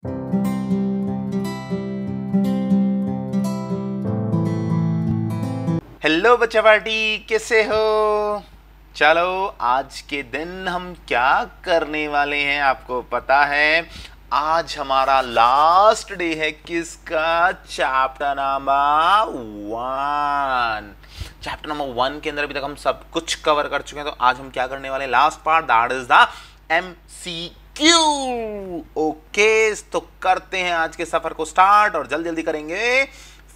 Hello बच्चा party, कैसे हो? चलो आज के दिन हम क्या करने वाले हैं आपको पता है? आज हमारा लास्ट डे है किसका? Chapter number 1। चैप्टर नंबर 1 के अंदर अभी तक हम सब कुछ कवर कर चुके हैं, तो आज हम क्या करने वाले हैं? Last part, that is the MCQ। Okay, तो करते हैं आज के सफर को स्टार्ट और जल्दी जल्दी करेंगे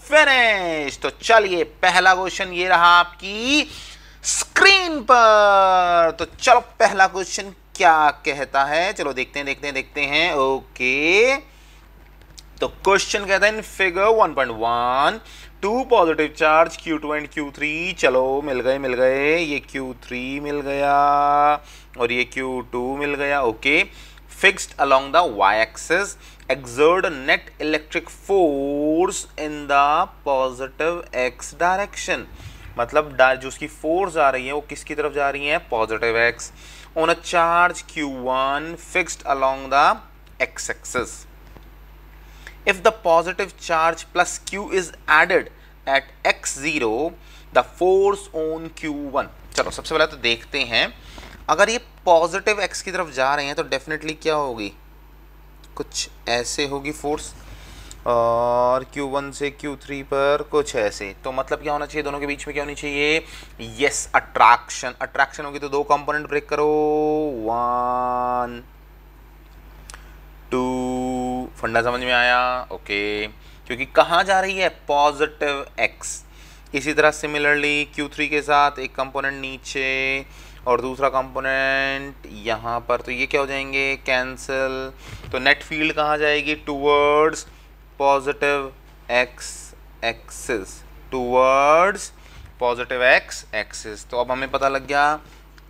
फिनिश। तो चलिए, पहला क्वेश्चन ये रहा आपकी स्क्रीन पर। तो चलो पहला क्वेश्चन क्या कहता है, चलो देखते हैं। ओके, तो क्वेश्चन कहता है in figure 1.1 two positive charge Q2 and Q3। चलो मिल गए, ये Q3 मिल गया और ये Q2 मिल गया। Okay, fixed along the y-axis exert a net electric force in the positive x direction। मतलब जो उसकी फोर्स आ रही है वो किसकी तरफ जा रही है? Positive x on a charge Q1 fixed along the x-axis। If the positive charge plus Q is added at x0, the force on Q1। चलो सबसे पहले तो देखते हैं, अगर ये पॉजिटिव x की तरफ जा रहे हैं तो डेफिनेटली क्या होगी? कुछ ऐसे होगी फोर्स, और Q1 से Q3 पर कुछ ऐसे। तो मतलब क्या होना चाहिए? दोनों के बीच में क्या होनी चाहिए? यस, अट्रैक्शन होगी। तो दो कंपोनेंट ब्रेक करो, 1 2। फंडा समझ में आया? ओके, क्योंकि कहाँ जा रही है? Positive x। इसी तरह सिमिलरली Q3 के साथ एक कंपोनेंट नीचे और दूसरा कंपोनेंट यहाँ पर, तो ये क्या हो जाएंगे? कैंसिल। तो नेट फील्ड कहाँ जाएगी? Towards positive x axis, towards positive x axis. तो अब हमें पता लग गया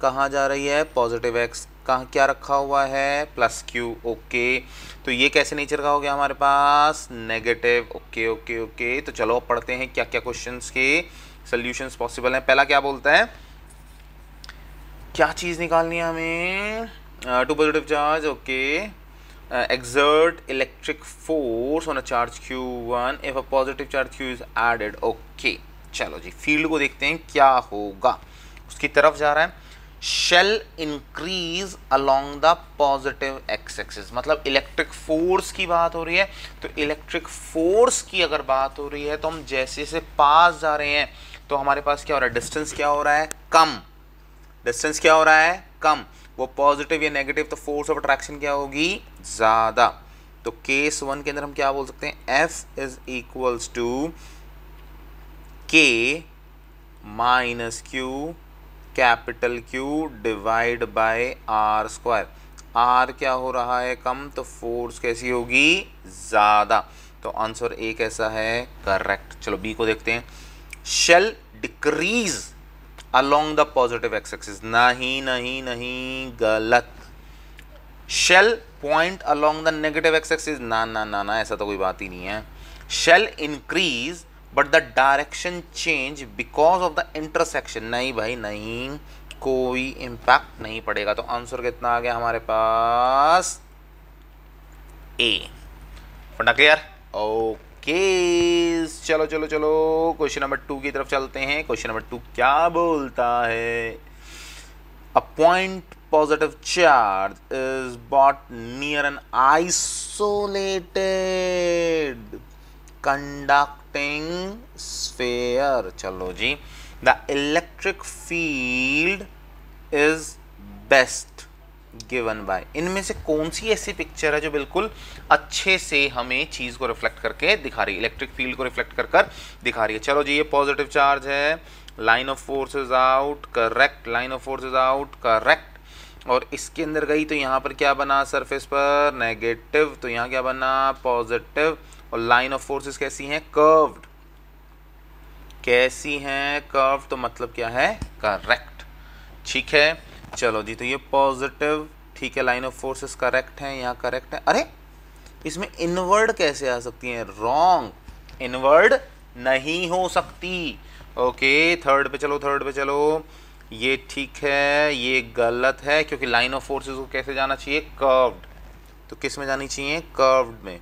कहाँ जा रही है पॉजिटिव x, कहाँ क्या रखा हुआ है? Plus Q। ओके, तो ये कैसे नेचर का हो गया हमारे पास? नेगेटिव। ओके ओके ओके, तो चलो पढ़ते हैं क्या क्या क्वेश्चंस के सॉल्यूशंस पॉसिबल हैं। पहला क्या बोलता है, क्या चीज़ निकालनी है हमें? Two positive charge. Okay, exert electric force on a charge Q1 if a positive charge Q is added। Okay, चलो जी फील्ड को देखते हैं क्या होगा। उसकी तरफ जा रहा है। Shall increase along the positive x axis, मतलब इलेक्ट्रिक फोर्स की बात हो रही है। तो इलेक्ट्रिक फोर्स की अगर बात हो रही है तो हम जैसे जैसे पास जा रहे हैं तो हमारे पास क्या हो रहा है? डिस्टेंस क्या हो रहा है? कम। डिस्टेंस क्या हो रहा है? कम। वो पॉजिटिव या नेगेटिव, तो फोर्स ऑफ अट्रैक्शन क्या होगी? ज़्यादा। तो केस 1 के अंदर हम क्या बोल सकते हैं? F is equals to K minus Q capital Q divide by R square. R क्या हो रहा है? कम, तो फोर्स कैसी होगी? ज़्यादा। तो आंसर ए कैसा है? करेक्ट। चलो बी को देखते हैं। Shall decrease along the positive x axis. नहीं, गलत। Shall point along the negative x axis. ना, ऐसा तो कोई बात ही नहीं है। Shall increase but the direction change because of the intersection. नहीं भाई नहीं, कोई इंपैक्ट नहीं पड़ेगा। तो आंसर कितना आ गया हमारे पास? ए। फंडा क्लियर? ओके, चलो क्वेश्चन नंबर 2 की तरफ चलते हैं। क्वेश्चन नंबर 2 क्या बोलता है? A point positive charge is brought near an isolated conducting sphere. चलो जी, the electric field is best given by. इनमें से कौन सी ऐसी पिक्चर है जो बिल्कुल अच्छे से हमें चीज को रिफ्लेक्ट करके दिखा रही है, इलेक्ट्रिक फील्ड को रिफ्लेक्ट कर दिखा रही है? चलो जी, ये पॉजिटिव चार्ज है, line of force is out, correct. Line of force is out, correct. और इसके अंदर गई तो यहाँ पर क्या बना? सरफेस पर नेगेटिव, तो यहाँ क्या बना? पॉजिटिव। और लाइन ऑफ फोर्सेस कैसी हैं? कर्व्ड। कैसी हैं? कर्व। तो मतलब क्या है? करेक्ट। ठीक है, चलो जी, तो ये पॉजिटिव, ठीक है, लाइन ऑफ फोर्सेस करेक्ट है, यहाँ करेक्ट है। अरे इसमें इनवर्ड कैसे आ सकती है? रॉन्ग, इनवर्ड नहीं हो सकती। ओके, थर्ड पे चलो। ये ठीक है, ये गलत है, क्योंकि लाइन ऑफ फोर्सेस को कैसे जाना चाहिए? कर्व्ड। तो किस में जानी चाहिए, कर्व्ड में,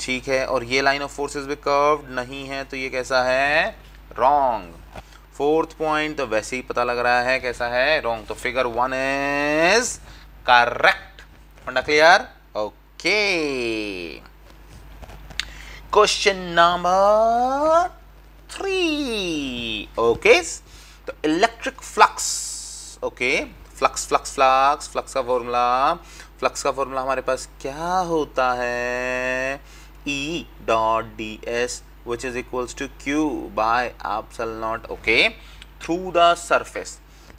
ठीक है। और ये लाइन ऑफ फोर्सेस भी कर्व्ड नहीं है, तो ये कैसा है, रॉन्ग। फोर्थ पॉइंट तो वैसे ही पता लग रहा है कैसा है, रॉन्ग। तो फिगर 1 इज करेक्ट। फंडा clear, okay. Question number 3, okay. तो electric flux, okay, flux flux flux flux का फॉर्मूला हमारे पास क्या होता है, E dot ds which is equals to Q by epsilon naught, okay, through the surface.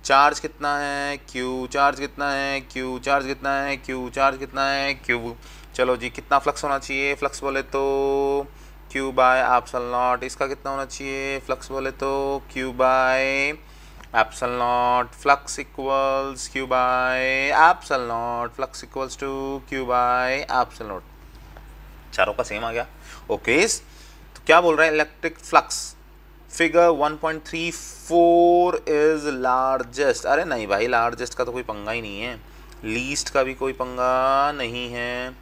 Charge कितना है, Q, चार्ज कितना है, Q, चार्ज कितना है, Q, चार्ज कितना है, Q। चलो जी, कितना फ्लक्स होना चाहिए, फ्लक्स बोले तो Q बाय एप्सिलॉन नॉट। इसका कितना होना चाहिए, फ्लक्स बोले तो Q by epsilon naught. Flux equals Q by epsilon naught, flux equals to Q by epsilon naught. चारों का सेम आ गया, ओके। तो क्या बोल रहा है, electric flux figure 1.34 is largest. अरे नहीं भाई, लार्जेस्ट का तो कोई पंगा ही नहीं है, लीस्ट का भी कोई पंगा नहीं है।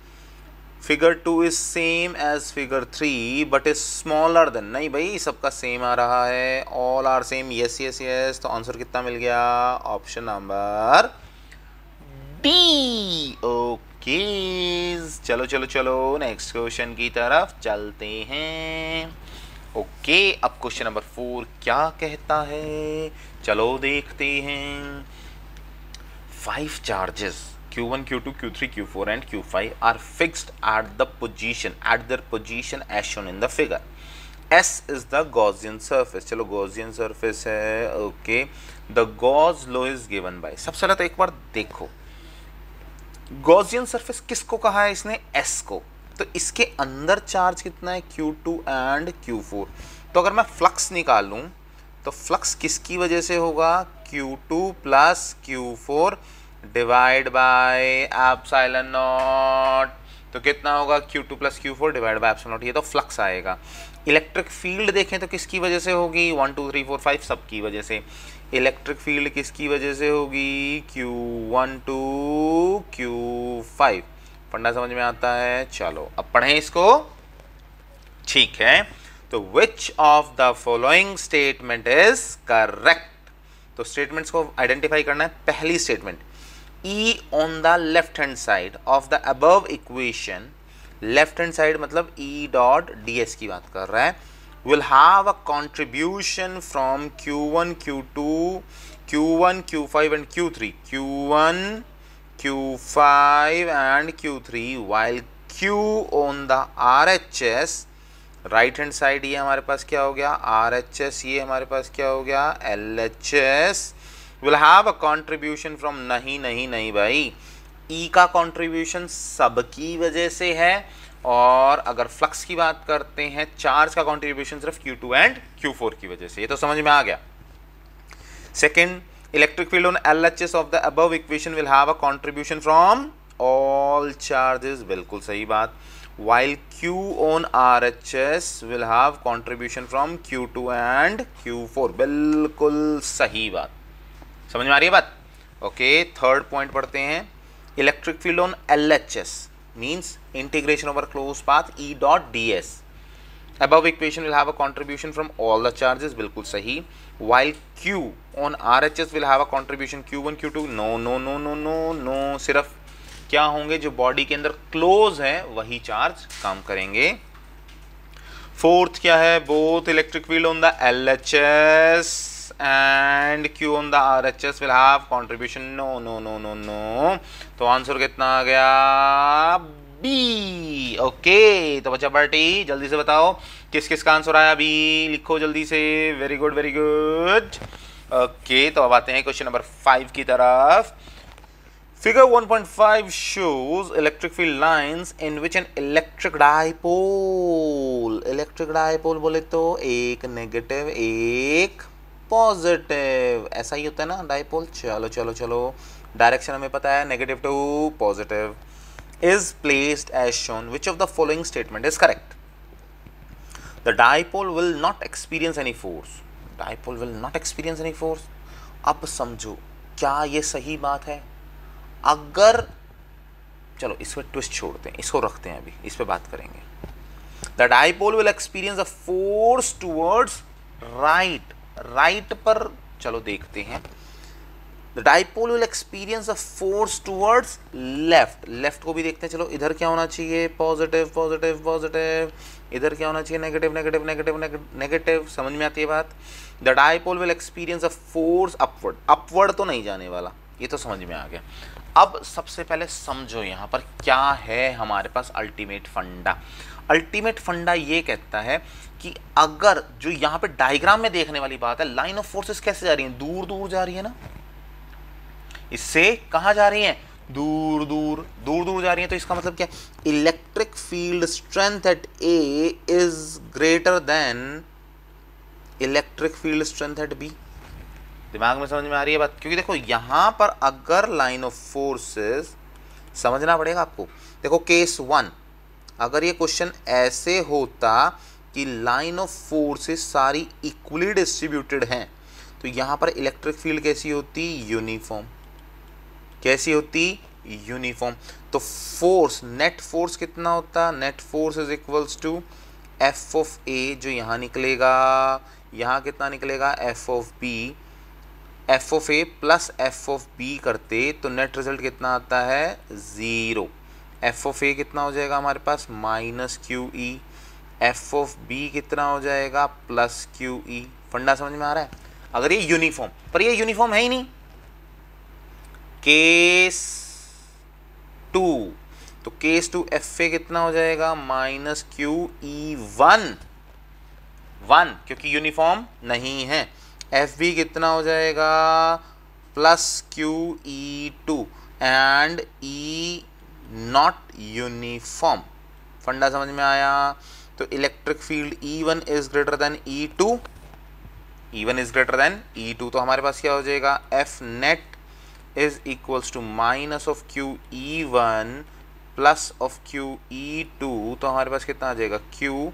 Figure 2 is same as figure 3 but is smaller than. नहीं भाई, सबका सेम आ रहा है, all are same, yes yes yes. तो आंसर कितना मिल गया, ऑप्शन नंबर डी, ओके। चलो चलो चलो नेक्स्ट क्वेश्चन की तरफ चलते हैं, ओके। अब क्वेश्चन नंबर 4 क्या कहता है, चलो देखते हैं। 5 charges Q1, Q2, Q3, Q4 and Q5 are fixed at their position as shown in the figure. S is the Gaussian surface, चलो Gaussian surface है, okay. The Gauss law is given by, सबसे पहले तो एक बार देखो Gaussian surface किसको कहा है इसने, S को। तो इसके अंदर चार्ज कितना है, Q2 and Q4। तो अगर मैं फ्लक्स निकालूं तो फ्लक्स किसकी वजह से होगा, Q2 plus Q4 divide by epsilon not. तो कितना होगा, Q2 plus Q4 divide by epsilon not, ये तो फ्लक्स आएगा। इलेक्ट्रिक फील्ड देखें तो किसकी वजह से होगी, 1 2 3 4 5 सब की वजह से। इलेक्ट्रिक फील्ड किसकी वजह से होगी, Q1 to Q5। फंडा समझ में आता है, चलो अब पढ़ें इसको, ठीक है। तो विच of the following statement is correct. तो स्टेटमेंट्स को आइडेंटिफाई करना है। पहली statement, E on the left hand side of the above equation, left hand side मतलब E dot ds की बात कर रहा है, will have a contribution from Q1, Q2, Q1, Q5 and Q3, Q1, Q5 and Q3, while Q on the RHS, right hand side ये हमारे पास क्या हो गया, RHS, ये हमारे पास क्या हो गया, LHS, will have a contribution from, नहीं नहीं नहीं भाई, E का contribution सबकी वजह से है। और अगर फ्लक्स की बात करते हैं, चार्ज का contribution सिर्फ Q2 and Q4 की वजह से। ये तो समझ में आ गया। Second, electric field on LHS of the above equation will have a contribution from all charges, बिल्कुल सही बात। while Q on RHS will have contribution from Q2 and Q4, बिल्कुल सही बात, समझ में आ रही है बात, ओके। थर्ड पॉइंट पढ़ते हैं, electric field on LHS means integration over close path E dot ds, above equation will have a contribution from all the charges, बिल्कुल सही। while Q on RHS will have a contribution Q1, Q2, no no no no no no, सिर्फ क्या होंगे, जो body के अंदर close है वही चार्ज काम करेंगे। फोर्थ क्या है, both electric field on the LHS and Q on the RHS will have contribution, no no no no no। तो आंसर कितना आ गया, B, ओके। तो बच्चा पार्टी जल्दी से बताओ किस किस का आंसर आया, बी लिखो जल्दी से, very good very good, okay. तो अब आते हैं क्वेश्चन नंबर 5 की तरफ। Figure 1.5 shows electric field lines in which an electric dipole बोले तो एक नेगेटिव एक पॉजिटिव, ऐसा ही होता है ना डाइपोल। चलो चलो चलो, डायरेक्शन हमें पता है, negative to positive, is placed as shown, which of the following statement is correct. The dipole will not experience any force, dipole will not experience any force. अब समझो क्या ये सही बात है, अगर चलो इस पर ट्विस्ट छोड़ते हैं, इसको रखते हैं, अभी इस पे बात करेंगे। The dipole will experience a force towards right, right पर चलो देखते हैं। The dipole will experience a force towards left, left को भी देखते हैं। चलो इधर क्या होना चाहिए, पॉजिटिव पॉजिटिव पॉजिटिव, इधर क्या होना चाहिए, नेगेटिव नेगेटिव नेगेटिव नेगेटिव। समझ में आती है बात। The dipole will experience a force upward, upward तो नहीं जाने वाला, ये तो समझ में आ गया। अब सबसे पहले समझो यहाँ पर क्या है हमारे पास अल्टीमेट फंडा। अल्टीमेट फंडा ये कहता है कि अगर जो यहाँ पे डायग्राम में देखने वाली बात है, लाइन ऑफ फोर्सेस कैसे जा रही है, दूर दूर जा रही है ना, इससे कहाँ जा रही है, दूर दूर दूर दूर जा रही है। तो इसका मतलब क्या, electric field strength at A is greater than electric field strength at B. दिमाग में समझ में आ रही है बात, क्योंकि देखो यहां पर अगर लाइन ऑफ फोर्सेस समझना पड़ेगा आपको। देखो केस 1, अगर ये क्वेश्चन ऐसे होता कि लाइन ऑफ फोर्सेस सारी इक्वली डिस्ट्रीब्यूटेड हैं, तो यहां पर इलेक्ट्रिक फील्ड कैसी होती, यूनिफॉर्म। कैसी होती, यूनिफॉर्म। तो फोर्स, नेट फोर्स कितना होता, net force is equals to F of A, जो यहाँ निकलेगा, यहाँ कितना निकलेगा, F of B, F of A plus F of B करते तो नेट रिजल्ट कितना आता है, 0। एफ ऑफ ए कितना हो जाएगा हमारे पास, minus q E, F of B कितना हो जाएगा, प्लस क्यू ई। फंडा समझ में आ रहा है। अगर ये यूनिफॉर्म, पर ये यूनिफॉर्म है ही नहीं। केस 2, तो केस 2 एफ ए कितना हो जाएगा, माइनस क्यू ई 1, क्योंकि यूनिफॉर्म नहीं है। एफ बी कितना हो जाएगा, plus q E 2 and E not uniform. फंडा समझ में आया। तो electric field E1 is greater than E2, E1 is greater than E2, तो हमारे पास क्या हो जाएगा, F net is equals to minus of q E1 plus of q E2, तो हमारे पास कितना आ जाएगा, Q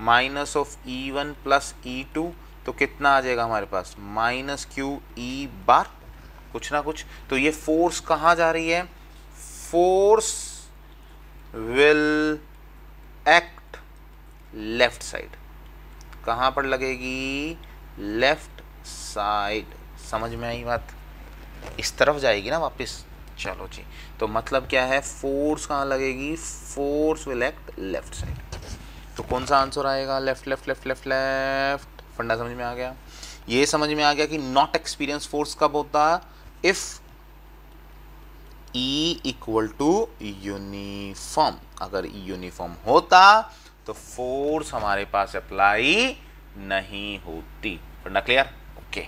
minus of E1 plus E2, तो कितना आ जाएगा हमारे पास, माइनस क्यू ई बार, कुछ ना कुछ। तो ये फोर्स कहाँ जा रही है, force will act left side. कहाँ पर लगेगी, लेफ्ट साइड। समझ में आई बात, इस तरफ जाएगी ना वापस। चलो जी, तो मतलब क्या है, फोर्स कहाँ लगेगी, force will act left side. तो कौन सा आंसर आएगा, left left left left left. फंडा समझ में आ गया। ये समझ में आ गया कि नॉट एक्सपीरियंस फोर्स कब होता, if E equal to uniform. अगर यूनिफॉर्म होता तो फोर्स हमारे पास अप्लाई नहीं होती। फंडा क्लियर, ओके।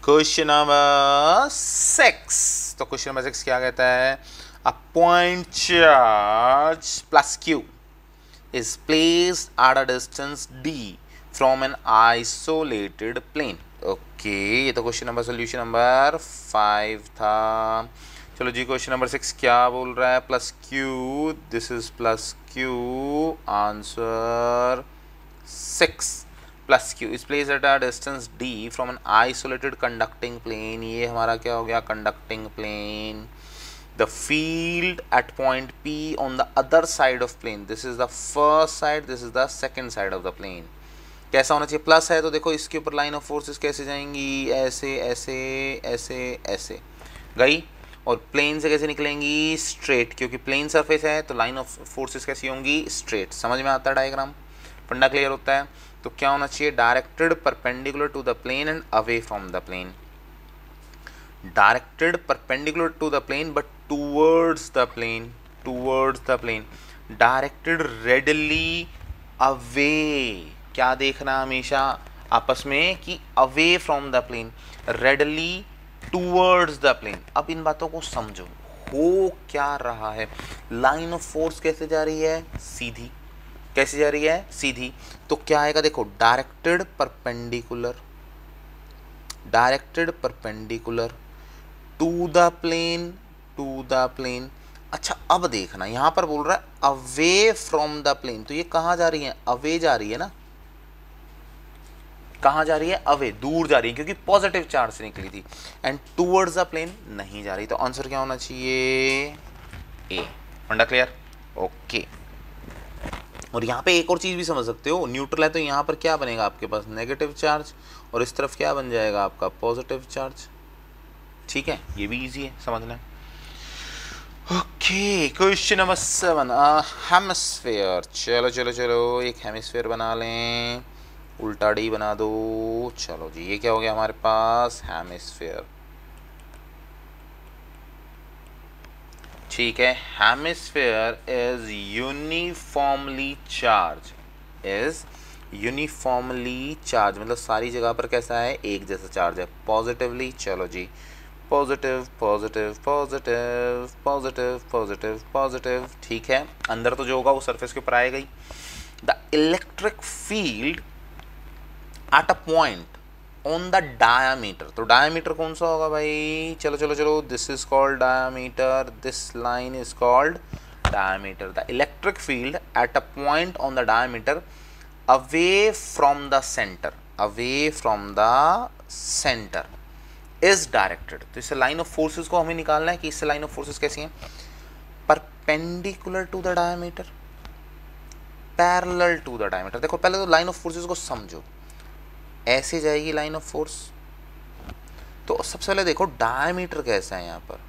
क्वेश्चन नंबर 6, तो क्वेश्चन नंबर 6 क्या कहता है, a point charge plus Q is placed at a distance d from an isolated plane। Okay, ये तो क्वेश्चन नंबर सोल्यूशन नंबर 5 था। चलो जी, क्वेश्चन नंबर 6 क्या बोल रहा है, plus q, this is plus q, answer 6। Plus q is placed at a distance d from an isolated conducting plane. ये हमारा क्या हो गया, conducting plane. The field at point P on the other side of plane, this is the first side, this is the second side of the plane। कैसा होना चाहिए, plus है तो देखो इसके ऊपर लाइन ऑफ फोर्सेस कैसे जाएंगी, ऐसे ऐसे ऐसे ऐसे गई, और प्लेन से कैसे निकलेंगी, स्ट्रेट, क्योंकि प्लेन सरफेस है तो लाइन ऑफ फोर्सेस कैसी होंगी, स्ट्रेट। समझ में आता है डायग्राम, फंडा क्लियर होता है। तो क्या होना चाहिए, directed perpendicular to the plane and away from the plane. Directed perpendicular to the plane but towards the plane, towards the plane। Directed readily away, क्या देखना हमेशा आपस में कि away from the plane, readily towards the plane। अब इन बातों को समझो, हो क्या रहा है, लाइन ऑफ फोर्स कैसे जा रही है, सीधी। कैसे जा रही है, सीधी। तो क्या आएगा, देखो directed perpendicular, directed perpendicular to the plane, to the plane. अच्छा अब देखना, यहां पर बोल रहा है अवे फ्रॉम द प्लेन, तो ये कहां जा रही है, अवे जा रही है ना, कहाँ जा रही है, अवे, दूर जा रही है, क्योंकि पॉजिटिव चार्ज से निकली थी, एंड टूवर्ड्स द प्लेन नहीं जा रही। तो आंसर क्या होना चाहिए, ए। फंडा क्लियर, ओके। और यहाँ पे एक और चीज भी समझ सकते हो, न्यूट्रल है तो यहाँ पर क्या बनेगा आपके पास, नेगेटिव चार्ज, और इस तरफ क्या बन जाएगा आपका, पॉजिटिव चार्ज। ठीक है, ये भी इजी है समझना। Okay, question number 7, hemisphere. चलो चलो चलो, एक हेमिस्फीयर बना लें, उल्टा डी बना दो। चलो जी, ये क्या हो गया हमारे पास, हेमिस्फीयर। ठीक है, हेमिस्फीयर इज यूनिफॉर्मली चार्ज, मतलब सारी जगह पर कैसा है, एक जैसा चार्ज है, पॉजिटिवली। चलो जी, positive positive positive positive positive positive. ठीक है, अंदर तो जो होगा वो सरफेस के ऊपर आएगा ही। The electric field at a point on the diameter, तो डायामीटर कौन सा होगा भाई, चलो चलो चलो, this is called diameter, this line is called diameter. The electric field at a point on the diameter away from the centre is directed. तो इससे लाइन ऑफ फोर्सेस को हमें निकालना है कि इससे लाइन ऑफ फोर्सेस कैसी हैं, perpendicular to the diameter, parallel to the diameter. देखो पहले तो लाइन ऑफ फोर्सेस को समझो, ऐसे जाएगी लाइन ऑफ फोर्स। तो सबसे पहले देखो डायमीटर कैसा है यहाँ पर,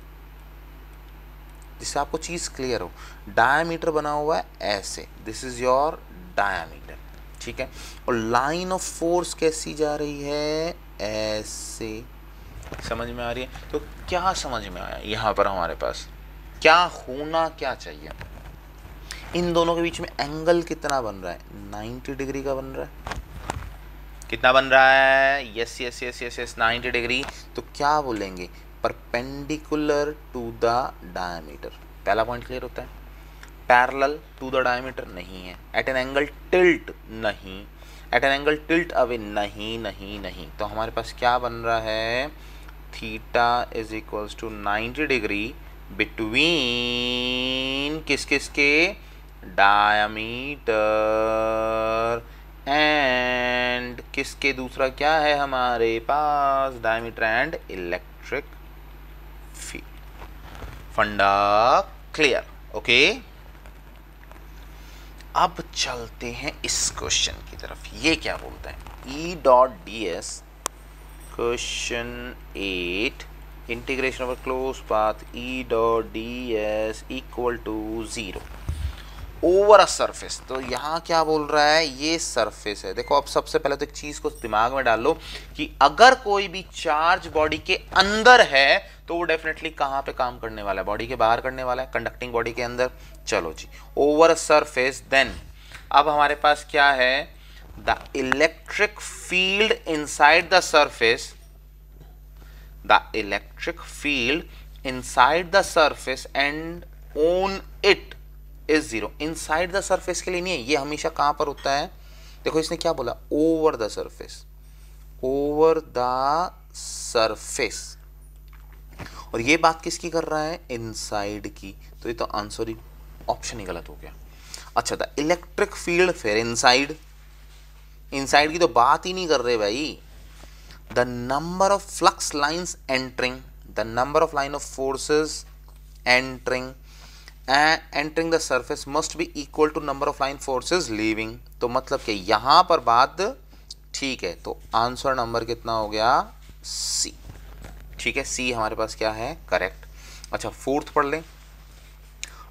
जिससे आपको चीज क्लियर हो। डायमीटर बना हुआ है ऐसे, दिस इज योर डायमीटर, ठीक है। और लाइन ऑफ फोर्स कैसी जा रही है, ऐसे। समझ में आ रही है? तो क्या समझ में आया यहाँ पर हमारे पास क्या होना क्या चाहिए, इन दोनों के बीच में एंगल कितना बन रहा है, 90 डिग्री का बन रहा है। कितना बन रहा है, yes yes yes yes yes 90 degree. तो क्या बोलेंगे, परपेंडिकुलर टू द डायमीटर। पहला पॉइंट क्लियर होता है। पैरेलल टू द डायमीटर नहीं है, एट एन एंगल टिल्ट नहीं, at an angle tilt away नहीं नहीं नहीं। तो हमारे पास क्या बन रहा है, theta is equals to 90 degree between किस किस के, डायमीटर एंड किसके, दूसरा क्या है हमारे पास, डायमीटर एंड इलेक्ट्रिक फील्ड। फंडा क्लियर, ओके। अब चलते हैं इस क्वेश्चन की तरफ। ये क्या बोलता है, E dot d s, question 8, integration over close path E dot d s equal to 0 over a surface. तो यहाँ क्या बोल रहा है, ये सरफेस है। देखो अब सबसे पहले तो एक चीज को दिमाग में डाल लो कि अगर कोई भी चार्ज बॉडी के अंदर है तो वो डेफिनेटली कहाँ पे काम करने वाला है, बॉडी के बाहर करने वाला है, कंडक्टिंग बॉडी के अंदर। चलो जी, ओवर अ सरफेस, देन अब हमारे पास क्या है, the electric field inside the surface, the electric field inside the surface and on it is 0। Inside the surface के लिए नहीं है, ये हमेशा कहां पर होता है, देखो इसने क्या बोला, over the surface, over the surface. और ये बात किसकी कर रहा है, इनसाइड की। तो ये तो आंसर ही, ऑप्शन ही गलत हो गया। अच्छा, द इलेक्ट्रिक फील्ड फिर इनसाइड, इनसाइड की तो बात ही नहीं कर रहे भाई। The number of flux lines entering, the number of line of forces entering entering the surface must be equal to number of line forces leaving. तो मतलब कि यहां पर बात ठीक है। तो आंसर नंबर कितना हो गया, सी। ठीक है, सी हमारे पास क्या है, करेक्ट। अच्छा, फोर्थ पढ़ लें।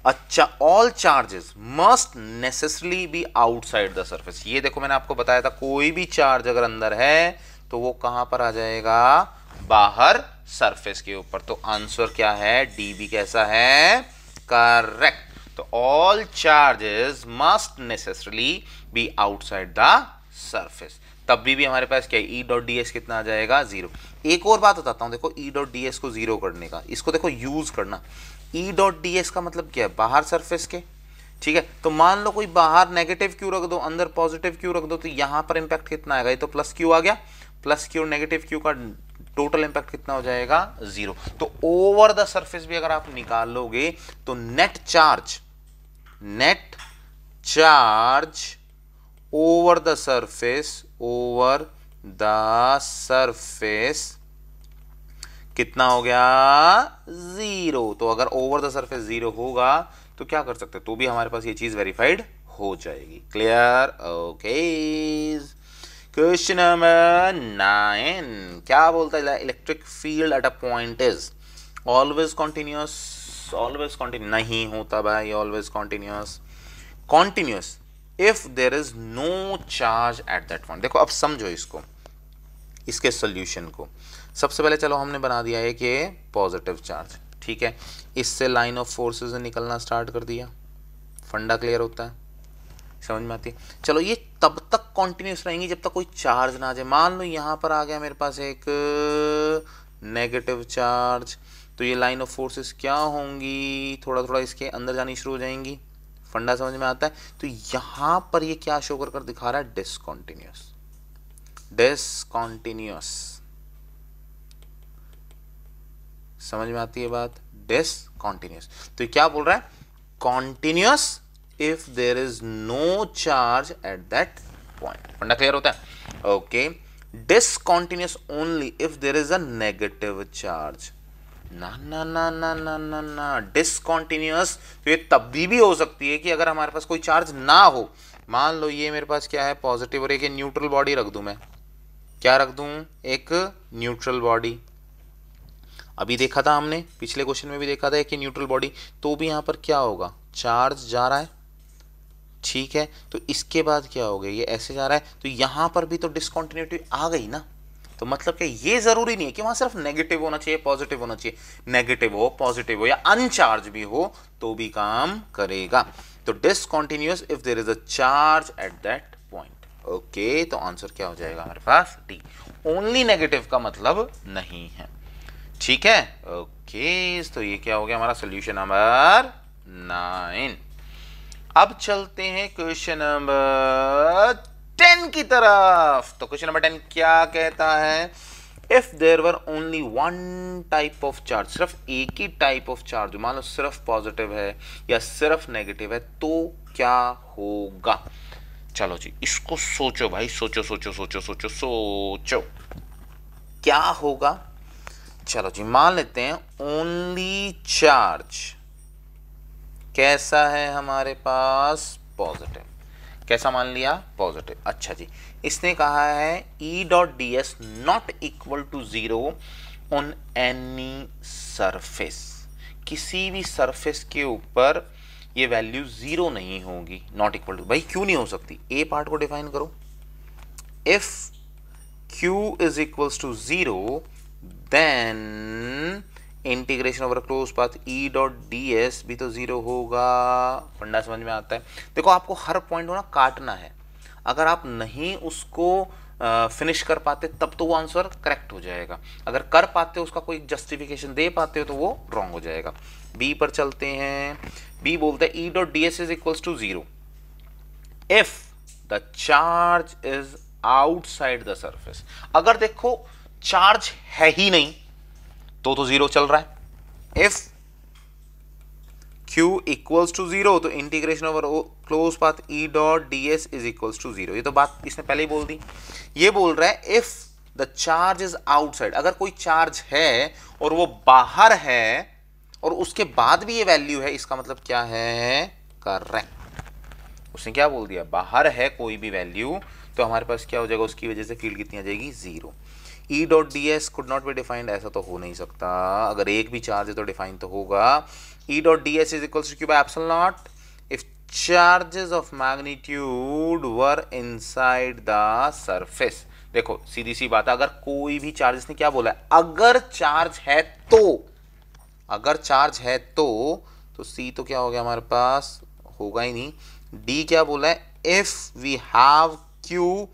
अच्छा, all charges must necessarily be outside the surface. ये देखो मैंने आपको बताया था, कोई भी चार्ज अगर अंदर है तो वो कहां पर आ जाएगा, बाहर सरफेस के ऊपर। तो आंसर क्या है, डी भी कैसा है, करेक्ट। तो all charges must necessarily be outside the surface. तब भी हमारे पास क्या है, ई डॉट डी एस कितना आ जाएगा, 0। एक और बात बताता हूं, देखो ई डॉट डी एस को 0 करने का, इसको देखो यूज करना। ई डॉट डी एस का मतलब क्या है, बाहर सरफेस के, ठीक है। तो मान लो कोई बाहर नेगेटिव क्यू रख दो, अंदर पॉजिटिव क्यू रख दो, तो यहां पर इंपैक्ट कितना आएगा, ये तो प्लस क्यू आ गया, प्लस क्यू और नेगेटिव क्यू का टोटल इंपैक्ट कितना हो जाएगा, 0। तो ओवर द सरफेस भी अगर आप निकाल लोगे तो net charge over the surface, over the surface कितना हो गया, 0। तो अगर ओवर द सरफेस 0 होगा तो क्या कर सकते हैं, तो भी हमारे पास ये चीज वेरीफाइड हो जाएगी। क्लियर? ओके। क्वेश्चन नंबर 9 क्या बोलता है, electric field at a point is always continuous. Always continuous नहीं होता भाई, always continuous continuous if there is no charge at that point. देखो अब समझो इसको, इसके सोल्यूशन को। सबसे पहले चलो हमने बना दिया है कि पॉजिटिव चार्ज, ठीक है। इससे लाइन ऑफ फोर्सेस निकलना स्टार्ट कर दिया, फंडा क्लियर होता है, समझ में आती है। चलो ये तब तक कॉन्टिन्यूस रहेंगी जब तक कोई चार्ज ना आ जाए। मान लो यहाँ पर आ गया मेरे पास एक नेगेटिव चार्ज, तो ये लाइन ऑफ फोर्सेस क्या होंगी, थोड़ा थोड़ा इसके अंदर जानी शुरू हो जाएंगी। फंडा समझ में आता है। तो यहाँ पर ये क्या शो कर दिखा रहा है, डिसकॉन्टिन्यूस। डिसकॉन्टिन्यूस, समझ में आती है बात, डिसकॉन्टिन्यूस। तो ये क्या बोल रहा है, continuous if there is no charge at that point. फंडा क्लियर होता है? Okay. Discontinuous only if there is a negative charge. ना ना ना ना ना ना ना, डिसकॉन्टिन्यूस तो ये तब भी हो सकती है कि अगर हमारे पास कोई चार्ज ना हो। मान लो ये मेरे पास क्या है, पॉजिटिव, और एक न्यूट्रल बॉडी रख दूं मैं। क्या रख दूं, एक न्यूट्रल बॉडी। अभी देखा था हमने, पिछले क्वेश्चन में भी देखा था कि न्यूट्रल बॉडी, तो भी यहां पर क्या होगा, चार्ज जा रहा है, ठीक है। तो इसके बाद क्या हो गया, ये ऐसे जा रहा है, तो यहां पर भी तो डिसकंटिन्यूटी आ गई ना। तो मतलब कि ये जरूरी नहीं है कि वहां सिर्फ नेगेटिव होना चाहिए, पॉजिटिव होना चाहिए। नेगेटिव हो, पॉजिटिव हो या अनचार्ज भी हो तो भी काम करेगा। तो discontinuous if there is a charge at that point. Okay, तो आंसर क्या हो जाएगा हमारे पास, डी। ओनली नेगेटिव का मतलब नहीं है, ठीक है। ओके, तो ये क्या हो गया हमारा सोल्यूशन नंबर 9। अब चलते हैं क्वेश्चन नंबर 10 की तरफ। तो क्वेश्चन नंबर 10 क्या कहता है, if there were only one type of charge, सिर्फ एक ही टाइप ऑफ चार्ज, मान लो सिर्फ पॉजिटिव है या सिर्फ नेगेटिव है, तो क्या होगा। चलो जी, इसको सोचो भाई, सोचो सोचो सोचो सोचो सोचो क्या होगा। चलो जी, मान लेते हैं ओनली चार्ज कैसा है हमारे पास, पॉजिटिव। कैसा मान लिया, पॉजिटिव। अच्छा जी, इसने कहा है E dot d s not equal to 0 on any surface. किसी भी सरफेस के ऊपर ये वैल्यू 0 नहीं होगी, नॉट इक्वल टू। भाई क्यों नहीं हो सकती, ए पार्ट को डिफाइन करो। If Q is equals to 0 then integration over close path E dot d s भी तो 0 होगा। फंडा समझ में आता है। देखो आपको हर पॉइंट को ना काटना है, अगर आप नहीं उसको फिनिश कर पाते तब तो वो आंसर करेक्ट हो जाएगा, अगर कर पाते हो उसका कोई जस्टिफिकेशन दे पाते हो तो वो रॉन्ग हो जाएगा। बी पर चलते हैं। बी बोलते हैं E dot d s is equals to 0 if the charge is outside the surface. अगर देखो चार्ज है ही नहीं तो 0 चल रहा है। इफ Q इक्वल्स टू 0 तो integration over close path E dot d s is equals to 0। ये तो बात इसने पहले ही बोल दी। ये बोल रहा है if the charge is outside, अगर कोई चार्ज है और वो बाहर है और उसके बाद भी ये वैल्यू है, इसका मतलब क्या है, करेक्ट। उसने क्या बोल दिया, बाहर है कोई भी वैल्यू तो हमारे पास क्या हो जाएगा, उसकी वजह से फील्ड कितनी आ जाएगी, 0। E dot d S could not be defined, ऐसा तो हो नहीं सकता, अगर एक भी चार्ज है तो डिफाइन तो होगा। E dot d s is equals to Q by epsilon naught if charges of magnitude were inside the surface. देखो सीधी सी बात है, अगर कोई भी चार्ज, इसने क्या बोला है, अगर चार्ज है तो, अगर चार्ज है तो C तो क्या हो गया हमारे पास, होगा ही नहीं। D क्या बोला है, if we have Q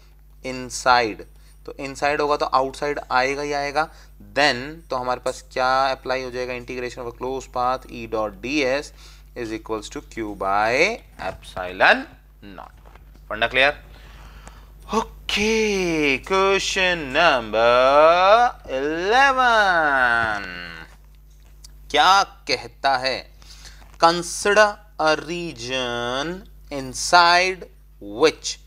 inside, तो इनसाइड होगा तो आउटसाइड आएगा ही आएगा। देन तो हमारे पास क्या अप्लाई हो जाएगा, integration of close path E dot d s is equals to Q by epsilon naught. फंडा क्लियर? ओके, क्वेश्चन नंबर 11 क्या कहता है, consider a region inside which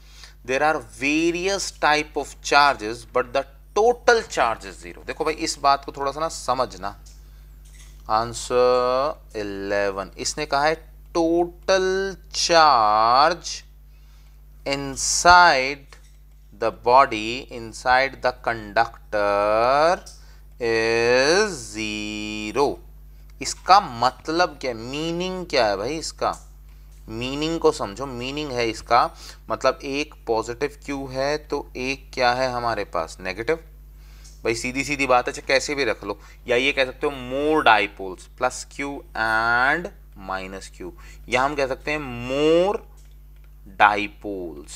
there are various type of charges but the total charge is 0। देखो भाई इस बात को थोड़ा सा ना समझना। आंसर 11, इसने कहा है total charge inside the body, inside the conductor is 0। इसका मतलब क्या है, मीनिंग क्या है भाई, इसका मीनिंग को समझो। मीनिंग है इसका मतलब एक पॉजिटिव क्यू है तो एक क्या है हमारे पास, नेगेटिव। भाई सीधी सीधी बात है, चाहे कैसे भी रख लो, या ये कह सकते हो more dipoles plus q and minus q, या हम कह सकते हैं मोर डाइपोल्स।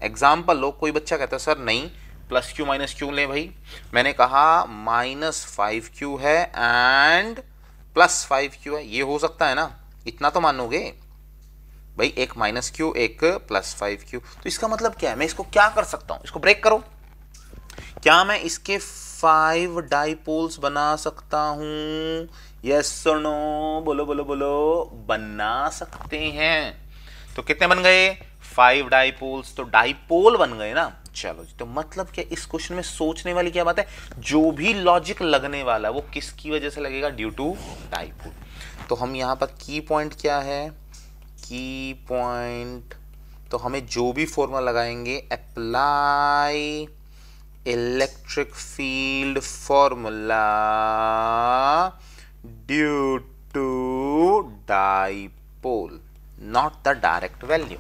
एग्जाम्पल लो, कोई बच्चा कहता है सर नहीं प्लस क्यू माइनस क्यू ले भाई, मैंने कहा -5q है एंड +5q है, ये हो सकता है ना, इतना तो मानोगे भाई, एक -q एक +5q। तो इसका मतलब क्या है, मैं इसको क्या कर सकता हूं, इसको ब्रेक करो। क्या मैं इसके 5 डाइपोल्स बना सकता हूं, यस और नो, बोलो बोलो बोलो, बना सकते हैं। तो कितने बन गए, 5 डाइपोल्स, तो डाइपोल बन गए ना। चलो जी, तो मतलब क्या इस क्वेश्चन में सोचने वाली क्या बात है, जो भी लॉजिक लगने वाला है वो किसकी वजह से लगेगा, ड्यू टू डाइपोल। तो हम यहां पर की पॉइंट क्या है, की पॉइंट, तो हमें जो भी फॉर्मूला लगाएंगे, apply electric field formula due to dipole, not the direct value,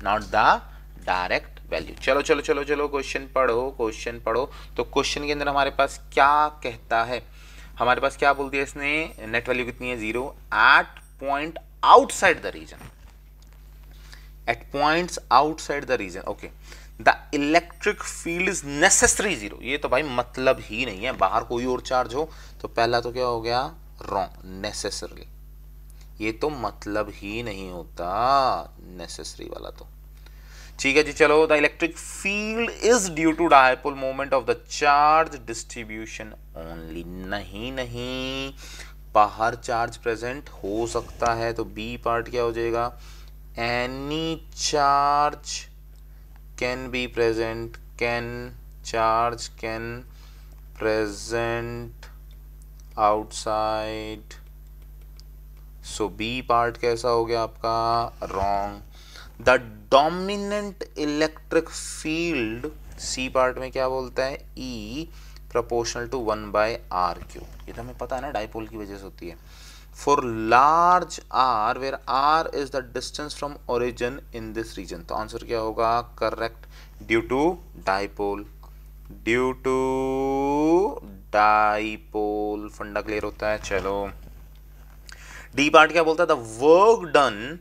not the direct value. चलो चलो चलो चलो, क्वेश्चन पढ़ो, क्वेश्चन पढ़ो। तो क्वेश्चन के अंदर हमारे पास क्या कहता है, हमारे पास क्या बोलती है इसने, नेट वैल्यू कितनी है, 0 at point outside the region, at points outside the region, okay. The electric field is necessary 0, ये तो भाई मतलब ही नहीं है, बाहर कोई और चार्ज हो तो पहला तो क्या हो गया, रॉन्ग, नेसेसरली, ये तो मतलब ही नहीं होता, नेसेसरी वाला तो ठीक है जी। चलो, the electric field is due to dipole moment of the charge distribution only, नहीं नहीं, बाहर चार्ज प्रेजेंट हो सकता है, तो बी पार्ट क्या हो जाएगा, any charge can be present, can charge can present outside, so B part कैसा हो गया आपका, wrong. The dominant electric field, C part में क्या बोलता है, E प्रोपोर्शनल टू 1/r3, ये तो हमें पता है ना, डाइपोल की वजह से होती है। For large r where r is the distance from origin in this region, तो आंसर क्या होगा, correct, due to dipole, due to dipole. फंडा क्लियर होता है। चलो, डी पार्ट क्या बोलता है, the work done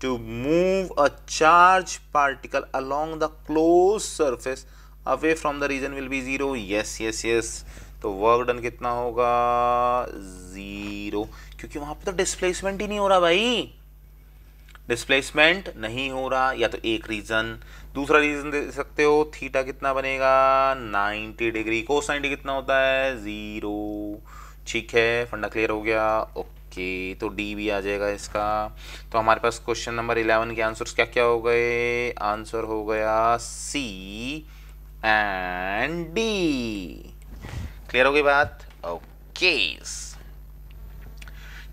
to move a charge particle along the close surface away from the region will be 0, yes yes yes, तो work done कितना होगा, 0, क्योंकि वहां पे तो डिस्प्लेसमेंट ही नहीं हो रहा भाई, डिस्प्लेसमेंट नहीं हो रहा, या तो एक रीजन, दूसरा रीजन दे सकते हो, थीटा कितना बनेगा, 90 डिग्री, कोस 90 कितना होता है, 0, ठीक है, फंडा क्लियर हो गया, ओके। तो डी भी आ जाएगा इसका। तो हमारे पास क्वेश्चन नंबर 11 के आंसर्स क्या क्या हो गए, आंसर हो गया सी एंड डी। क्लियर हो गई बात, ओके।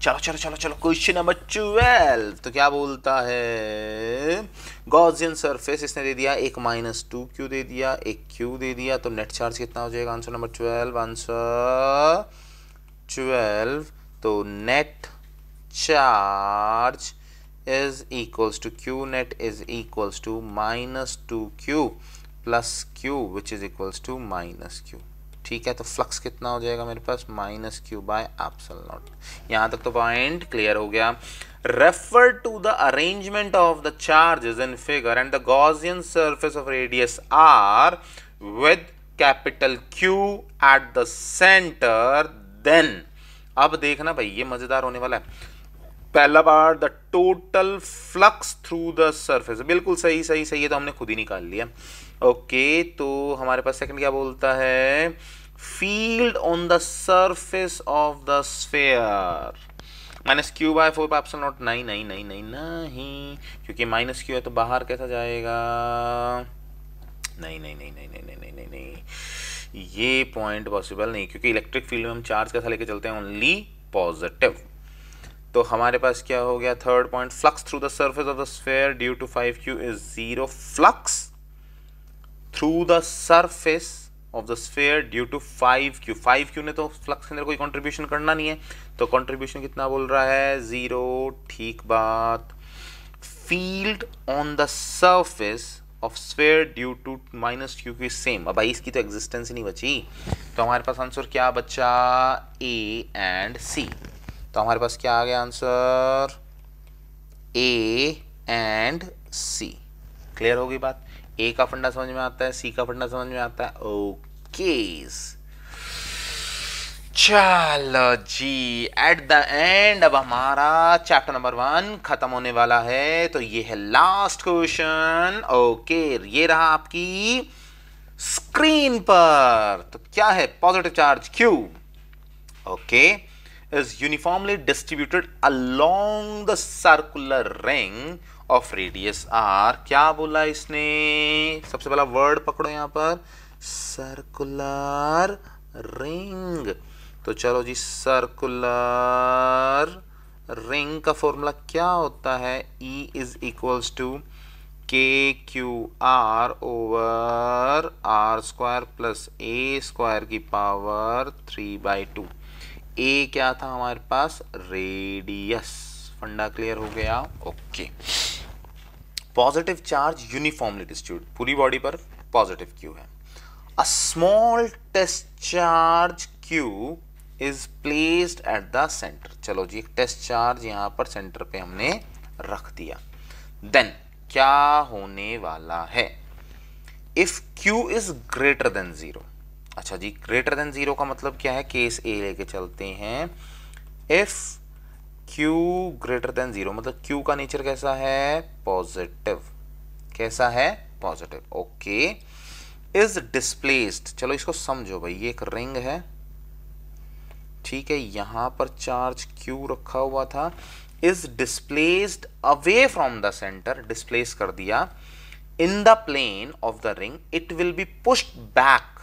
चलो चलो चलो चलो, क्वेश्चन नंबर 12, तो क्या बोलता है, गॉसियन सरफेस इसने दे दिया, एक -2q दे दिया, एक q दे दिया, तो नेट चार्ज कितना हो जाएगा, आंसर नंबर 12, आंसर 12, तो net charge is equals to q net is equals to -2q plus q which is equals to -q, ठीक है। तो फ्लक्स कितना हो जाएगा मेरे पास, -q/ε0। यहां तक तो पॉइंट क्लियर हो गया। Refer to the arrangement of the charges in figure and the Gaussian surface of radius r with capital Q at the centre, then, अब देखना भाई ये मजेदार होने वाला है। पहला part, the total flux through the surface, बिल्कुल सही सही सही, है तो हमने खुद ही निकाल लिया, ओके। तो हमारे पास सेकंड क्या बोलता है, field on the surface of the sphere, minus q by 4 pi epsilon naught, नहीं नहीं नहीं नहीं नहीं, क्योंकि माइनस क्यू है तो बाहर कैसा जाएगा, नहीं नहीं नहीं नहीं नहीं नहीं नहीं नहीं, ये पॉइंट पॉसिबल नहीं, क्योंकि इलेक्ट्रिक फील्ड में हम चार्ज कैसा लेके चलते हैं, ओनली पॉजिटिव। तो हमारे पास क्या हो गया, third point, flux through the surface of the sphere due to 5q is 0, flux through the surface of the sphere due to 5q, 5q ने तो फ्लक्स के अंदर कोई कंट्रीब्यूशन करना नहीं है, तो कंट्रीब्यूशन कितना बोल रहा है, 0, ठीक बात। Field on the surface of sphere due to -q की सेम, अब भाई इसकी तो एग्जिस्टेंस ही नहीं बची, तो हमारे पास आंसर क्या बचा, ए एंड सी। तो हमारे पास क्या आ गया answer, A and C. Clear हो गई बात, ए का फंडा समझ में आता है, सी का फंडा समझ में आता है, ओके। चलो जी, एट द एंड अब हमारा चैप्टर नंबर 1 खत्म होने वाला है, तो ये है लास्ट क्वेश्चन। ओके, ये रहा आपकी स्क्रीन पर, तो क्या है, positive charge Q, okay, is uniformly distributed along the circular ring of radius r। क्या बोला इसने, सबसे पहला वर्ड पकड़ो यहां पर, सर्कुलर रिंग। तो चलो जी, सर्कुलर रिंग का फॉर्मूला क्या होता है, E is equals to KQR over R square plus A square की पावर 3/2। ए क्या था हमारे पास, रेडियस। फंडा क्लियर हो गया, okay. Positive charge uniformly distribute, पूरी बॉडी पर पॉजिटिव Q है। A small test charge Q is placed at the centre. चलो जी, एक टेस्ट चार्ज यहां पर सेंटर पे हमने रख दिया। देन क्या होने वाला है, if Q is greater than 0। अच्छा जी, ग्रेटर देन 0 का मतलब क्या है, केस ए लेके चलते हैं। इफ Q ग्रेटर देन 0 मतलब Q का नेचर कैसा है, पॉजिटिव। कैसा है, पॉजिटिव, ओके। इज डिस्प्लेस्ड, चलो इसको समझो भाई, ये एक रिंग है, ठीक है, यहां पर चार्ज Q रखा हुआ था, is displaced away from the centre, displace कर दिया, in the plane of the ring, it will be pushed back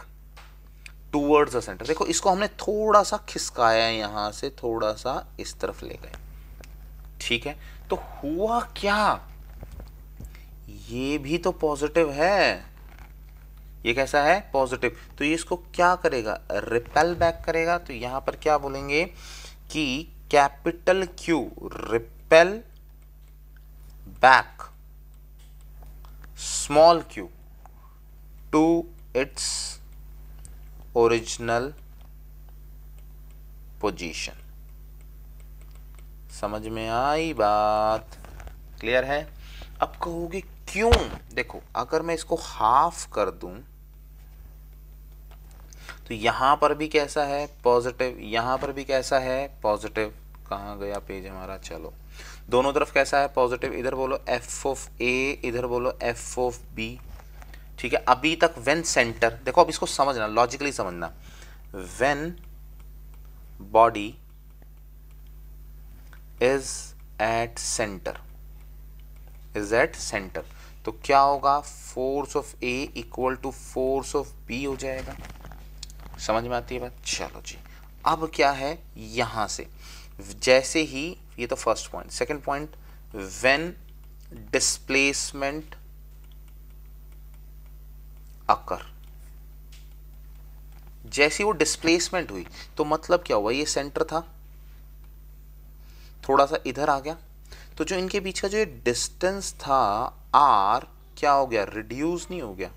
towards the centre. देखो इसको हमने थोड़ा सा खिसकाया, यहां से थोड़ा सा इस तरफ ले गए, ठीक है, तो हुआ क्या, ये भी तो पॉजिटिव है, ये कैसा है, पॉजिटिव, तो ये इसको क्या करेगा, रिपेल बैक करेगा। तो यहां पर क्या बोलेंगे कि capital Q repel back small q to its original position. समझ में आई बात, क्लियर है। अब कहोगे क्यों, देखो अगर मैं इसको हाफ कर दूं तो यहां पर भी कैसा है, पॉजिटिव, यहां पर भी कैसा है, पॉजिटिव। कहां गया पेज हमारा, चलो दोनों तरफ कैसा है, पॉजिटिव। इधर बोलो f ऑफ a, इधर बोलो f ऑफ b, ठीक है। अभी तक व्हेन सेंटर, देखो अब इसको समझना, लॉजिकली समझना, when body is at centre, is at centre, तो क्या होगा, force of A equal to force of B हो जाएगा। समझ में आती है बात, चलो जी। अब क्या है, यहां से जैसे ही, ये तो first point. Second point, when displacement occur, जैसी वो डिस्प्लेसमेंट हुई तो मतलब क्या हुआ, ये सेंटर था, थोड़ा सा इधर आ गया, तो जो इनके बीच का जो डिस्टेंस था r, क्या हो गया, रिड्यूस नहीं हो गया।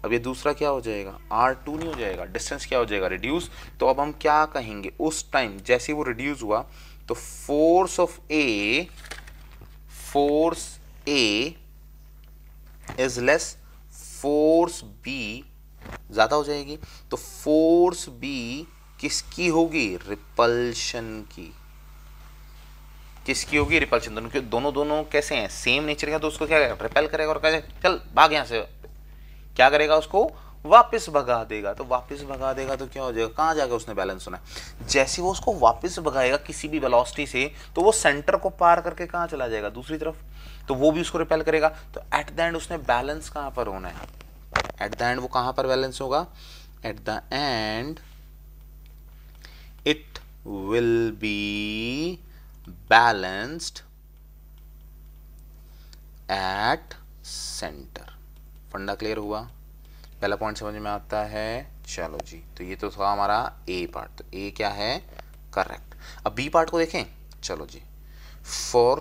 अब ये दूसरा क्या हो जाएगा, r2 नहीं हो जाएगा, डिस्टेंस क्या हो जाएगा, रिड्यूस। तो अब हम क्या कहेंगे, उस टाइम जैसे वो रिड्यूस हुआ तो force of A is less, force B ज्यादा हो जाएगी। तो फोर्स B किसकी होगी, रिपल्शन की। किसकी होगी, रिपल्शन। दोनों कैसे हैं, सेम नेचर का, तो उसको क्या करेगा, रिपेल करेगा और कहेगा चल भाग यहां से। क्या करेगा, उसको वापस भगा देगा। तो वापस भगा देगा तो क्या हो जाएगा, कहाँ जाके उसने बैलेंस होना है। जैसे वो उसको वापस भगाएगा किसी भी वेलोसिटी से, तो वो सेंटर को पार करके कहाँ चला जाएगा, दूसरी तरफ, तो वो भी उसको रिपेल करेगा। तो एट द एंड उसने बैलेंस कहाँ पर होना है, एट द एंड वो कहाँ पर बैलेंस होगा, at the end it will be balanced at center। फंडा क्लियर हुआ, पहला पॉइंट समझ में आता है। चलो जी, तो ये तो था हमारा ए पार्ट, तो ए क्या है, करेक्ट। अब बी पार्ट को देखें, चलो जी, फॉर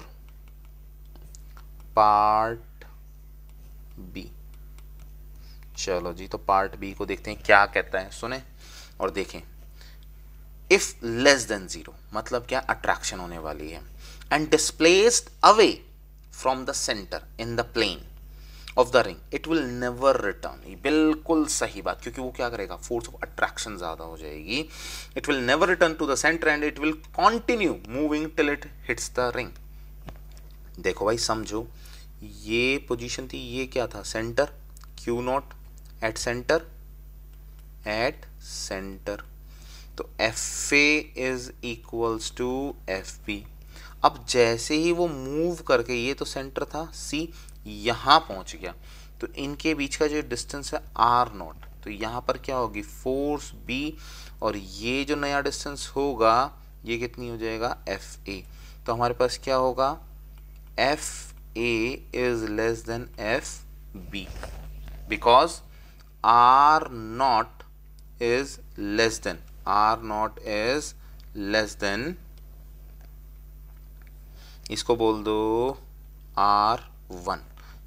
पार्ट बी, चलो जी, तो पार्ट बी को देखते हैं क्या कहता है, सुने और देखें। इफ लेस देन जीरो मतलब क्या, अट्रैक्शन होने वाली है, and displaced away from the centre in the plane of the ring it will never return. बिल्कुल सही बात, क्योंकि वो क्या करेगा, फोर्स ऑफ अट्रैक्शन ज्यादा हो जाएगी। It will never return to the center and it will continue moving till it hits the ring. देखो भाई समझो, ये पोजीशन थी, ये क्या था, center, Q not at center, at centre, तो F A is equals to F B. अब जैसे ही वो मूव करके, ये तो सेंटर था सी, यहाँ पहुँच गया, तो इनके बीच का जो डिस्टेंस है आर नॉट, तो यहाँ पर क्या होगी, फोर्स बी, और ये जो नया डिस्टेंस होगा ये कितनी हो जाएगा, एफ ए। तो हमारे पास क्या होगा, F A is less than F B, because R not is less than, R not is less than, इसको बोल दो R1।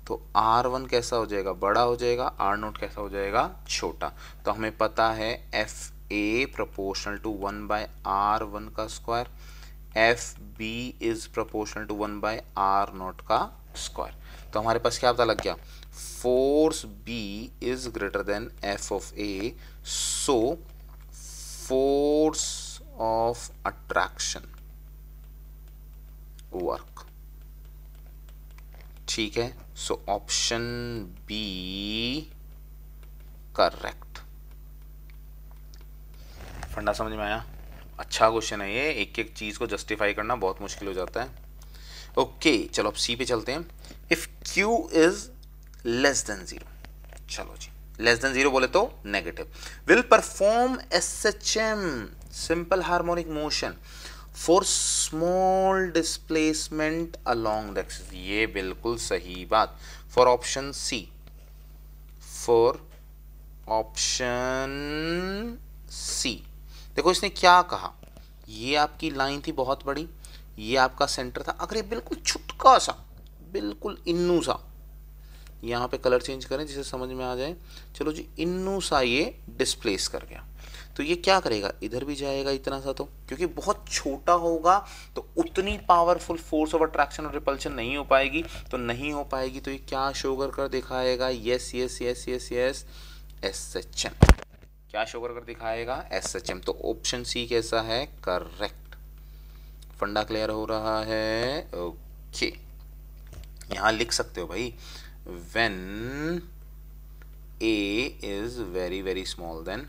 तो R1 कैसा हो जाएगा, बड़ा हो जाएगा, R0 कैसा हो जाएगा, छोटा। तो हमें पता है F A proportional to 1/R1 का square, F B is proportional to 1/R0 का स्क्वायर। तो हमारे पास क्या पता लग गया, force B is greater than F of A, so force of attraction work, ठीक है। So option B correct. फंडा समझ में आया, अच्छा क्वेश्चन है ये, एक एक चीज को जस्टिफाई करना बहुत मुश्किल हो जाता है। ओके चलो अब सी पे चलते हैं। If Q is less than zero, चलो जी, लेस देन जीरो बोले तो negative, will perform SHM simple harmonic motion for small displacement along the axis. ये बिल्कुल सही बात, for option C, for option C. देखो इसने क्या कहा, ये आपकी लाइन थी बहुत बड़ी, ये आपका सेंटर था, अगर ये बिल्कुल छुटका सा, बिल्कुल इन्नू सा, यहाँ पे कलर चेंज करें जिसे समझ में आ जाए, चलो जी, इन्नू सा ये डिस्प्लेस कर गया, तो ये क्या करेगा, इधर भी जाएगा इतना सा, तो क्योंकि बहुत छोटा होगा तो उतनी पावरफुल फोर्स ऑफ अट्रैक्शन और रिपल्शन नहीं हो पाएगी, तो नहीं हो पाएगी तो ये क्या शो कर दिखाएगा, yes yes yes yes yes SHM, क्या शो कर दिखाएगा, SHM। तो ऑप्शन सी कैसा है, करेक्ट। फंडा क्लियर हो रहा है, ओके। यहाँ लिख सकते हो भाई, when A is very very small than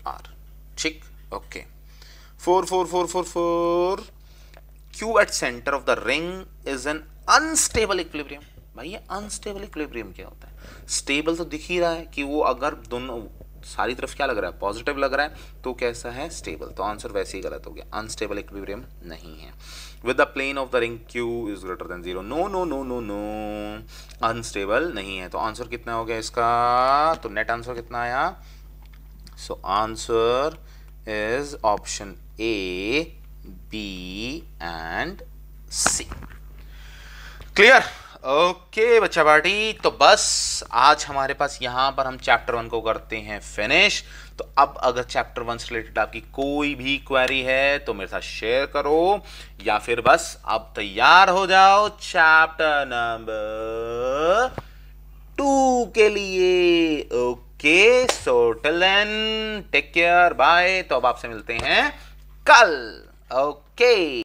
R, ठीक, okay. 4 Q at center of the ring is an unstable equilibrium। भाई ये अनस्टेबल इक्विलिब्रियम क्या होता है, स्टेबल तो दिख ही रहा है कि वो अगर दोनों सारी तरफ क्या लग रहा है, पॉजिटिव लग रहा है, तो कैसा है, स्टेबल। तो आंसर वैसे ही गलत हो गया, अनस्टेबल इक्विलिब्रियम नहीं है। With the plane of the ring Q is greater than 0, no no no no no, unstable नहीं है। तो आंसर कितना हो गया इसका, तो नेट आंसर कितना आया, so answer is option A, B and C। Clear, okay बच्चा पार्टी। तो बस आज हमारे पास यहाँ पर हम चैप्टर 1 को करते हैं फिनिश। तो अब अगर चैप्टर 1 से रिलेटेड आपकी कोई भी क्वेरी है तो मेरे साथ शेयर करो, या फिर बस अब तैयार हो जाओ चैप्टर नंबर 2 के लिए। Okay so till then take care, bye. तो अब आपसे मिलते हैं कल, ओके।